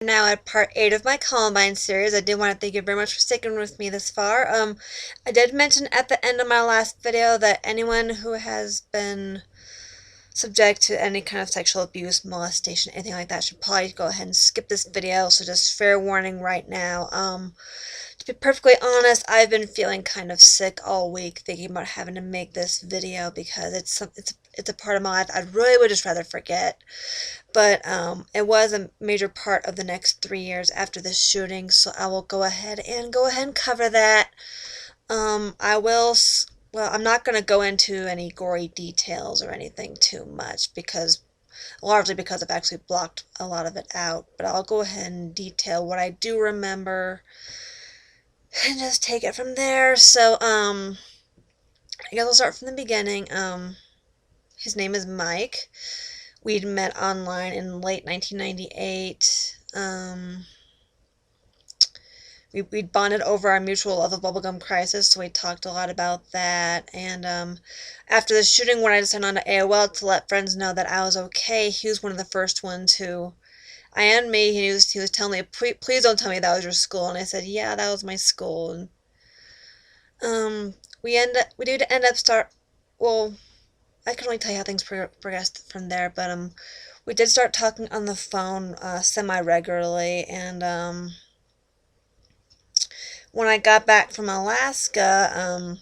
Now at part 8 of my Columbine series. I do want to thank you very much for sticking with me this far. I did mention at the end of my last video that anyone who has been subject to any kind of sexual abuse, molestation, anything like that should probably go ahead and skip this video. So just fair warning right now. To be perfectly honest, I've been feeling kind of sick all week thinking about having to make this video because it's a part of my life I really would just rather forget. But it was a major part of the next 3 years after the shooting, so I will go ahead and cover that. I will, well, I'm not going to go into any gory details or anything too much largely because I've actually blocked a lot of it out. But I'll go ahead and detail what I do remember and just take it from there. So, I guess I'll start from the beginning. His name is Mike. We'd met online in late 1998. We'd bonded over our mutual love of bubblegum crisis, so we talked a lot about that. And after the shooting, when I just went on to AOL to let friends know that I was okay, he was one of the first ones who, I and me, he was telling me, please don't tell me that was your school. And I said, yeah, that was my school. And we did end up well, I can only tell you how things progressed from there, but we did start talking on the phone semi-regularly, and when I got back from Alaska,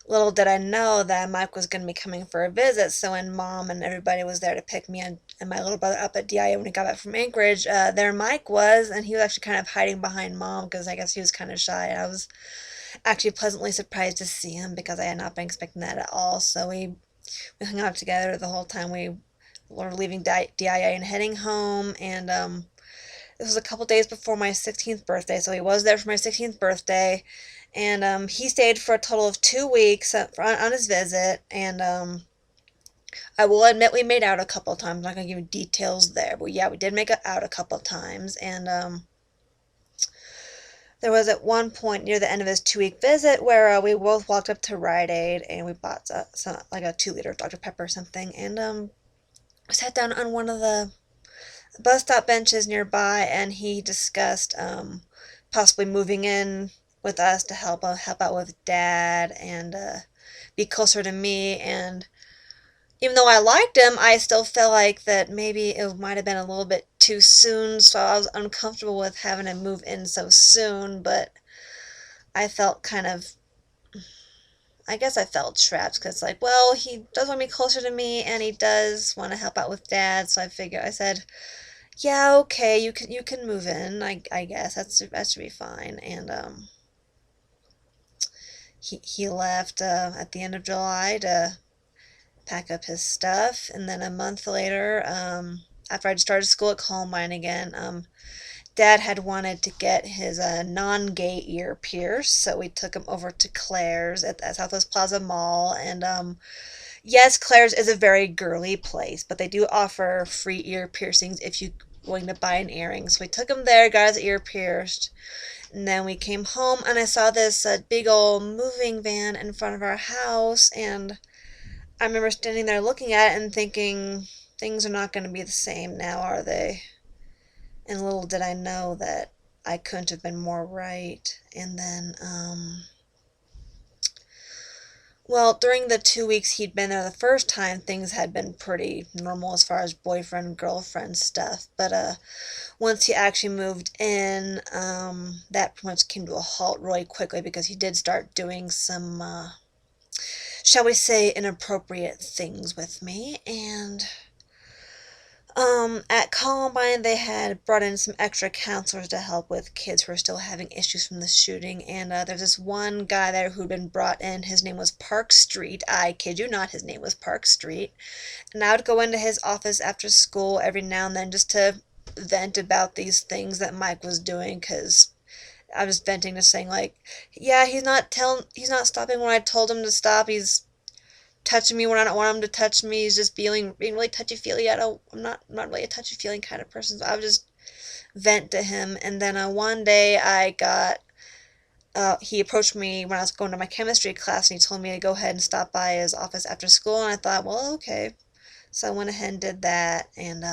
little did I know that Mike was going to be coming for a visit. So when Mom and everybody was there to pick me and my little brother up at DIA when we got back from Anchorage, there Mike was, and he was actually kind of hiding behind Mom because I guess he was kind of shy. I was actually pleasantly surprised to see him because I had not been expecting that at all. So we hung out together the whole time we were leaving DIA and heading home, and this was a couple days before my 16th birthday, so he was there for my 16th birthday, and he stayed for a total of 2 weeks on his visit, and I will admit we made out a couple times. I'm not going to give you details there, but yeah, we did make out a couple times, and there was at one point near the end of his 2 week visit where we both walked up to Rite Aid and we bought like a 2 liter Dr. Pepper or something, and we sat down on one of the bus stop benches nearby, and he discussed possibly moving in with us to help out with Dad and be closer to me. And even though I liked him, I still felt like that maybe it might have been a little bit too soon, so I was uncomfortable with having to move in so soon, but I felt kind of, I guess I felt trapped because, like, well, he does want me closer to me and he does want to help out with Dad, so I said, yeah, okay, you can move in. I guess that should be fine. And he left at the end of July to pack up his stuff, and then a month later, after I'd started school at Columbine again, Dad had wanted to get his non-gay ear pierced, so we took him over to Claire's at the Southwest Plaza Mall, and yes, Claire's is a very girly place, but they do offer free ear piercings if you're willing to buy an earring. So we took him there, got his ear pierced, and then we came home, and I saw this big old moving van in front of our house, and I remember standing there looking at it and thinking, things are not going to be the same now, are they? And little did I know that I couldn't have been more right. And then, well, during the 2 weeks he'd been there the first time, things had been pretty normal as far as boyfriend, girlfriend stuff. But once he actually moved in, that pretty much came to a halt really quickly because he did start doing some, shall we say, inappropriate things with me. And at Columbine, they had brought in some extra counselors to help with kids who are still having issues from the shooting. And there's this one guy there who'd been brought in. His name was Park Street. I kid you not, his name was Park Street. And I would go into his office after school every now and then just to vent about these things that Mike was doing, because I was venting to saying, like, yeah, he's not stopping when I told him to stop. He's touching me when I don't want him to touch me. He's just being really touchy-feely. I'm not really a touchy-feely kind of person, so I would just vent to him. And then one day he approached me when I was going to my chemistry class, and he told me to go ahead and stop by his office after school, and I thought, well, okay. So I went ahead and did that, and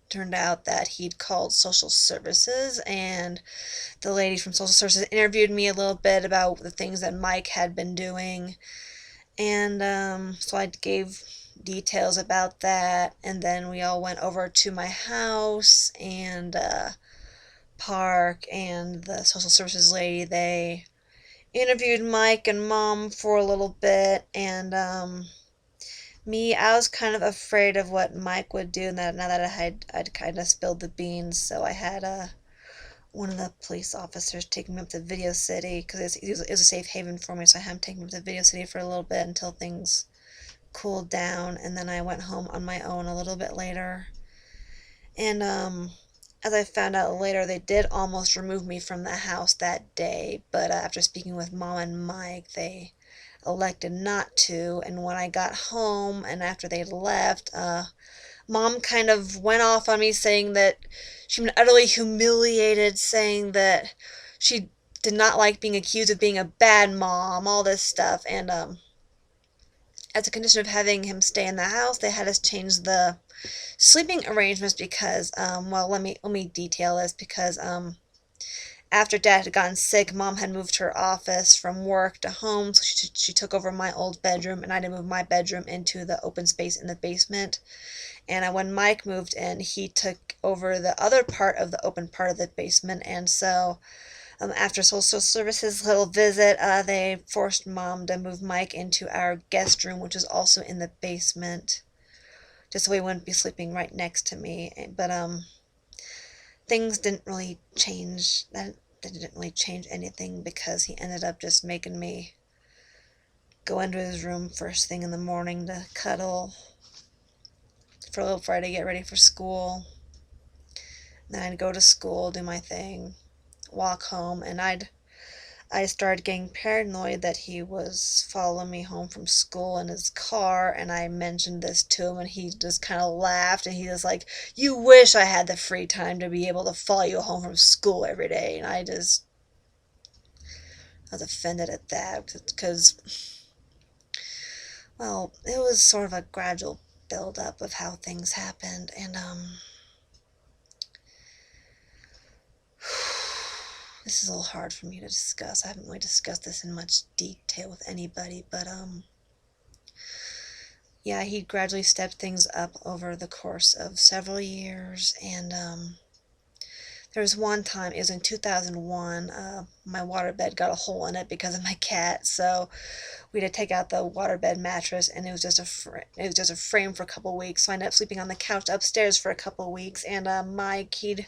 turned out that he'd called social services, and the lady from social services interviewed me a little bit about the things that Mike had been doing. And so I gave details about that, and then we all went over to my house and park, and the social services lady, they interviewed Mike and Mom for a little bit, and I was kind of afraid of what Mike would do now that I'd kind of spilled the beans, so I had one of the police officers take me up to Video City because it was a safe haven for me, so I had him take me up to Video City for a little bit until things cooled down, and then I went home on my own a little bit later. And as I found out later, they did almost remove me from the house that day, but after speaking with Mom and Mike, they elected not to. And when I got home and after they left, Mom kind of went off on me saying that she'd been utterly humiliated, saying that she did not like being accused of being a bad mom, all this stuff. And as a condition of having him stay in the house, they had us change the sleeping arrangements because, well, let me detail this, because after Dad had gotten sick, Mom had moved her office from work to home, so she took over my old bedroom, and I had to move my bedroom into the open space in the basement. And when Mike moved in, he took over the other part of the open part of the basement, and so after social services little visit, they forced Mom to move Mike into our guest room, which is also in the basement, just so he wouldn't be sleeping right next to me. But things didn't really change. That didn't really change anything, because he ended up just making me go into his room first thing in the morning to cuddle for a little before I had to get ready for school. Then I'd go to school, do my thing, walk home, and I started getting paranoid that he was following me home from school in his car, and I mentioned this to him, and he just kind of laughed, and he was like, "You wish I had the free time to be able to follow you home from school every day." And I was offended at that, because, well, it was sort of a gradual build-up of how things happened, and this is a little hard for me to discuss. I haven't really discussed this in much detail with anybody, but yeah, he gradually stepped things up over the course of several years, and there was one time, it was in 2001, my waterbed got a hole in it because of my cat, so we had to take out the waterbed mattress, and it was just a frame for a couple weeks, so I ended up sleeping on the couch upstairs for a couple weeks, and Mike, he'd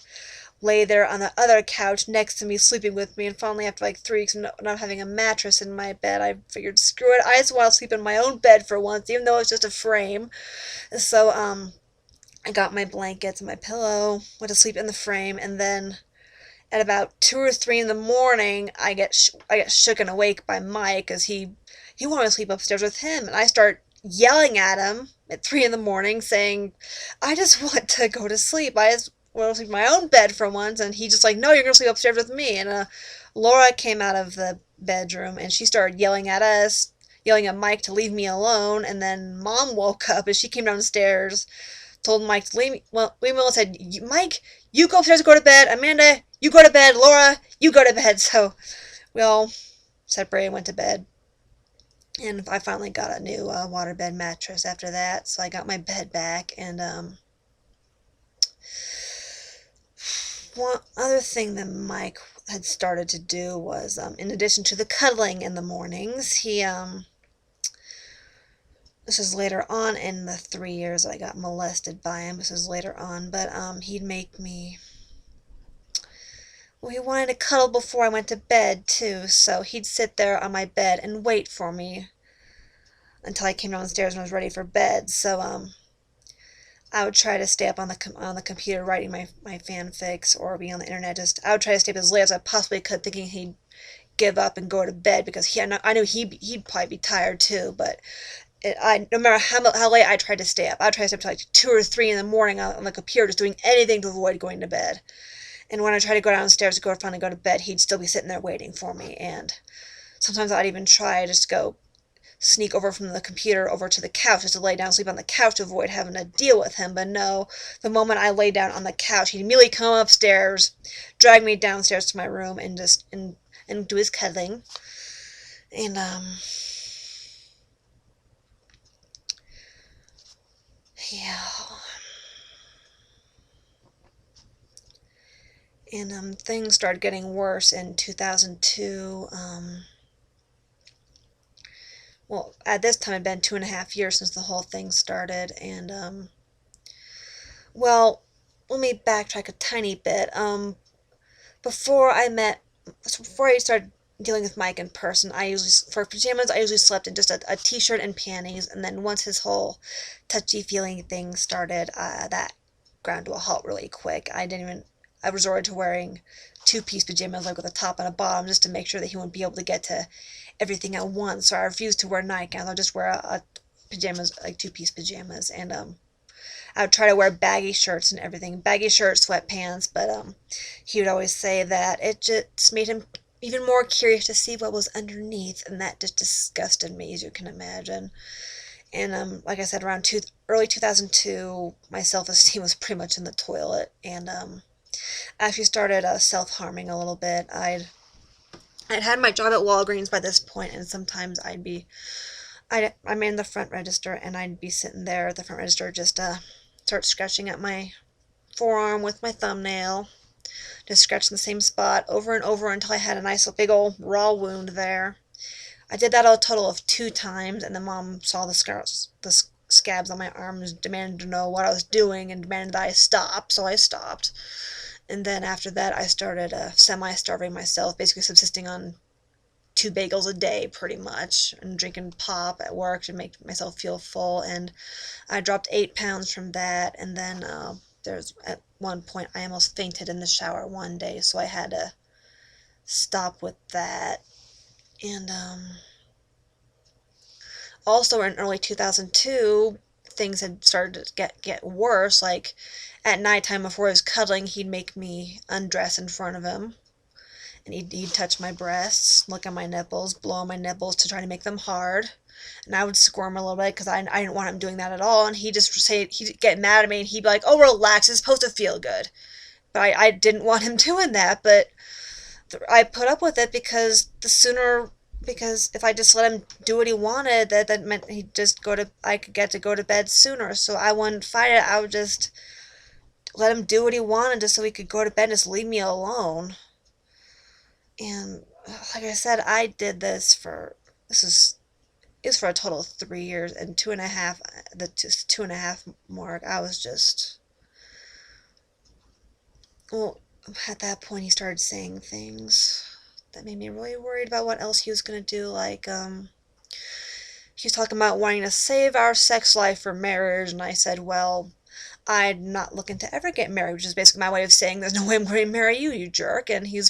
lay there on the other couch next to me, sleeping with me, and finally, after like 3 weeks of not having a mattress in my bed, I figured, screw it, I just want to sleep in my own bed for once, even though it's just a frame. So, I got my blankets and my pillow, went to sleep in the frame, and then at about 2 or 3 in the morning, I get shook and awake by Mike, because he wanted to sleep upstairs with him, and I start yelling at him at 3 in the morning, saying, "I just want to go to sleep. I just want to sleep in my own bed for once." And he just like, "No, you're going to sleep upstairs with me." And Laura came out of the bedroom, and she started yelling at us, yelling at Mike to leave me alone. And then Mom woke up, and she came downstairs, told Mike to leave me. Well, we all said, "Mike, you go upstairs and go to bed. Amanda, you go to bed. Laura, you go to bed." So we all separated and went to bed. And I finally got a new waterbed mattress after that, so I got my bed back. And one other thing that Mike had started to do was, in addition to the cuddling in the mornings, this was later on in the 3 years I got molested by him. This was later on, but he'd make me. Well, he wanted to cuddle before I went to bed, too, so he'd sit there on my bed and wait for me until I came downstairs and was ready for bed. So, I would try to stay up on the computer writing my fanfics, or be on the internet. I would try to stay up as late as I possibly could, thinking he'd give up and go to bed, because I knew he'd probably be tired, too, but no matter how late I tried to stay up, I would try to stay up to like 2 or 3 in the morning on the computer, just doing anything to avoid going to bed. And when I tried to go downstairs to finally go to bed, he'd still be sitting there waiting for me. And sometimes I'd even try just to go sneak over from the computer over to the couch just to lay down and sleep on the couch to avoid having to deal with him. But no, the moment I lay down on the couch, he'd immediately come upstairs, drag me downstairs to my room, and just and do his cuddling. And yeah. And things started getting worse in 2002. Well, at this time, it had been 2.5 years since the whole thing started. And, well, let me backtrack a tiny bit. Before I met, before I started dealing with Mike in person, for pajamas, I usually slept in just a t-shirt and panties. And then once his whole touchy-feeling thing started, that ground to a halt really quick. I resorted to wearing two-piece pajamas, like with a top and a bottom, just to make sure that he wouldn't be able to get to everything at once. So I refused to wear nightgowns. I'll just wear a pajamas, like two-piece pajamas. And I would try to wear baggy shirts and everything, baggy shirts, sweatpants. But he would always say that it just made him even more curious to see what was underneath, and that just disgusted me, as you can imagine. And like I said, around early 2002, my self-esteem was pretty much in the toilet. And I actually started self-harming a little bit. I'd had my job at Walgreens by this point, and sometimes I'm in the front register, and I'd be sitting there at the front register, just start scratching at my forearm with my thumbnail, just scratching the same spot over and over until I had a nice big old raw wound there. I did that a total of 2 times, and the mom saw the scabs on my arms, demanded to know what I was doing, and demanded that I stop, so I stopped. And then after that, I started semi-starving myself, basically subsisting on 2 bagels a day, pretty much, and drinking pop at work to make myself feel full. And I dropped 8 pounds from that. And then there's at one point I almost fainted in the shower one day, so I had to stop with that. And also in early 2002, things had started to get worse. Like at nighttime before he was cuddling, he'd make me undress in front of him, and he'd touch my breasts, look at my nipples, blow on my nipples to try to make them hard. And I would squirm a little bit because I didn't want him doing that at all. And he'd get mad at me, and he'd be like, "Oh, relax, it's supposed to feel good." But I didn't want him doing that. But I put up with it because because if I just let him do what he wanted, that meant I could get to go to bed sooner. So I wouldn't fight it. I would just let him do what he wanted just so he could go to bed and just leave me alone. And like I said, I did this for it was for a total of 3 years, and 2.5, the 2.5 mark, I was just, well, at that point he started saying things that made me really worried about what else he was gonna do. Like he was talking about wanting to save our sex life for marriage, and I said, well, I'm not looking to ever get married, which is basically my way of saying there's no way I'm going to marry you, you jerk. And he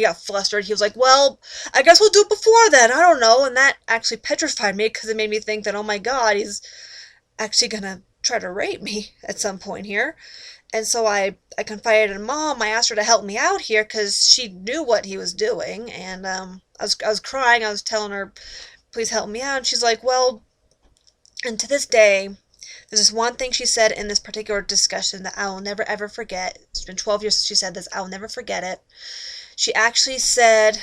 got flustered. He was like, well, I guess we'll do it before then. I don't know. And that actually petrified me because it made me think that, oh my God, he's actually going to try to rape me at some point here. And so I confided in Mom. I asked her to help me out here because she knew what he was doing. And I was crying. I was telling her, please help me out. And she's like, well, and to this day, there's this one thing she said in this particular discussion that I will never ever forget. It's been 12 years since she said this. I will never forget it. She actually said,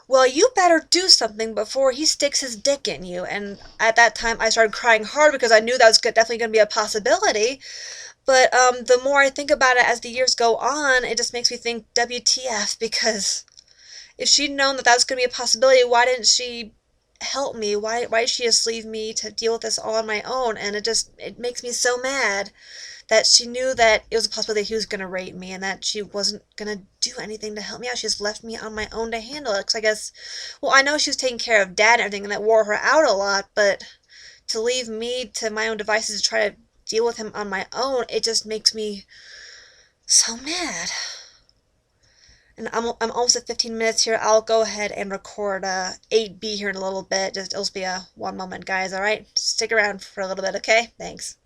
well, you better do something before he sticks his dick in you. And at that time, I started crying hard because I knew that was definitely going to be a possibility. But the more I think about it as the years go on, it just makes me think WTF, because if she'd known that was going to be a possibility, why didn't she help me? Why did she just leave me to deal with this all on my own? And it makes me so mad that she knew that it was a possibility that he was going to rape me and that she wasn't going to do anything to help me out. She just left me on my own to handle it. Because I guess, well, I know she was taking care of Dad and everything, and that wore her out a lot, but to leave me to my own devices to try to deal with him on my own, it just makes me so mad. And I'm almost at 15 minutes here. I'll go ahead and record 8B here in a little bit. It'll be a one moment, guys, alright? Stick around for a little bit, okay? Thanks.